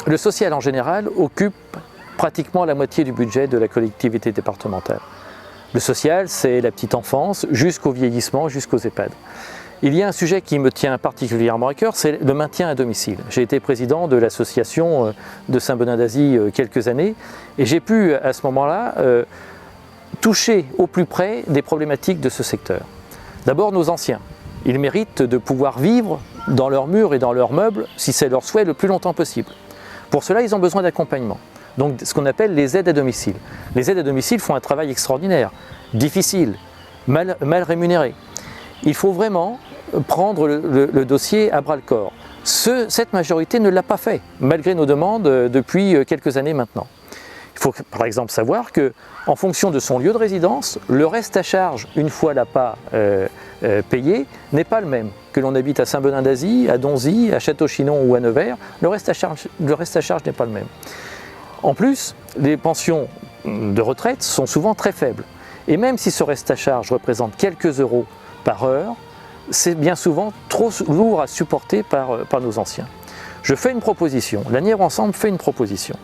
Le social en général occupe pratiquement la moitié du budget de la collectivité départementale. Le social, c'est la petite enfance jusqu'au vieillissement, jusqu'aux EHPAD. Il y a un sujet qui me tient particulièrement à cœur, c'est le maintien à domicile. J'ai été président de l'association de Saint-Benin-d'Azy quelques années et j'ai pu à ce moment-là toucher au plus près des problématiques de ce secteur. D'abord nos anciens. Ils méritent de pouvoir vivre dans leurs murs et dans leurs meubles, si c'est leur souhait, le plus longtemps possible. Pour cela, ils ont besoin d'accompagnement. Donc ce qu'on appelle les aides à domicile. Les aides à domicile font un travail extraordinaire, difficile, mal rémunéré. Il faut vraiment prendre le dossier à bras-le-corps. Cette majorité ne l'a pas fait, malgré nos demandes depuis quelques années maintenant. Il faut par exemple savoir qu'en fonction de son lieu de résidence, le reste à charge, une fois l'APA payé, n'est pas le même. Que l'on habite à Saint-Benin-d'Azy, à Donzy, à Château-Chinon ou à Nevers, le reste à charge n'est pas le même. En plus, les pensions de retraite sont souvent très faibles. Et même si ce reste à charge représente quelques euros par heure, c'est bien souvent trop lourd à supporter par nos anciens. Je fais une proposition, l'ANIR Ensemble fait une proposition.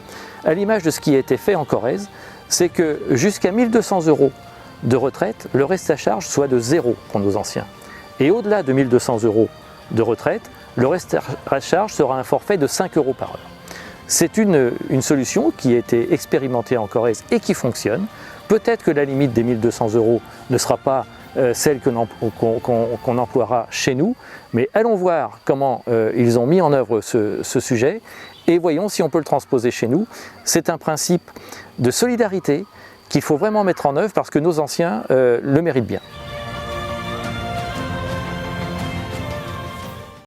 À l'image de ce qui a été fait en Corrèze, c'est que jusqu'à 1 200 euros de retraite, le reste à charge soit de 0 pour nos anciens. Et au-delà de 1 200 euros de retraite, le reste à charge sera un forfait de 5 euros par heure. C'est une solution qui a été expérimentée en Corrèze et qui fonctionne. Peut-être que la limite des 1 200 euros ne sera pas celle qu'on emploiera chez nous, mais allons voir comment ils ont mis en œuvre ce sujet et voyons si on peut le transposer chez nous. C'est un principe de solidarité qu'il faut vraiment mettre en œuvre parce que nos anciens le méritent bien.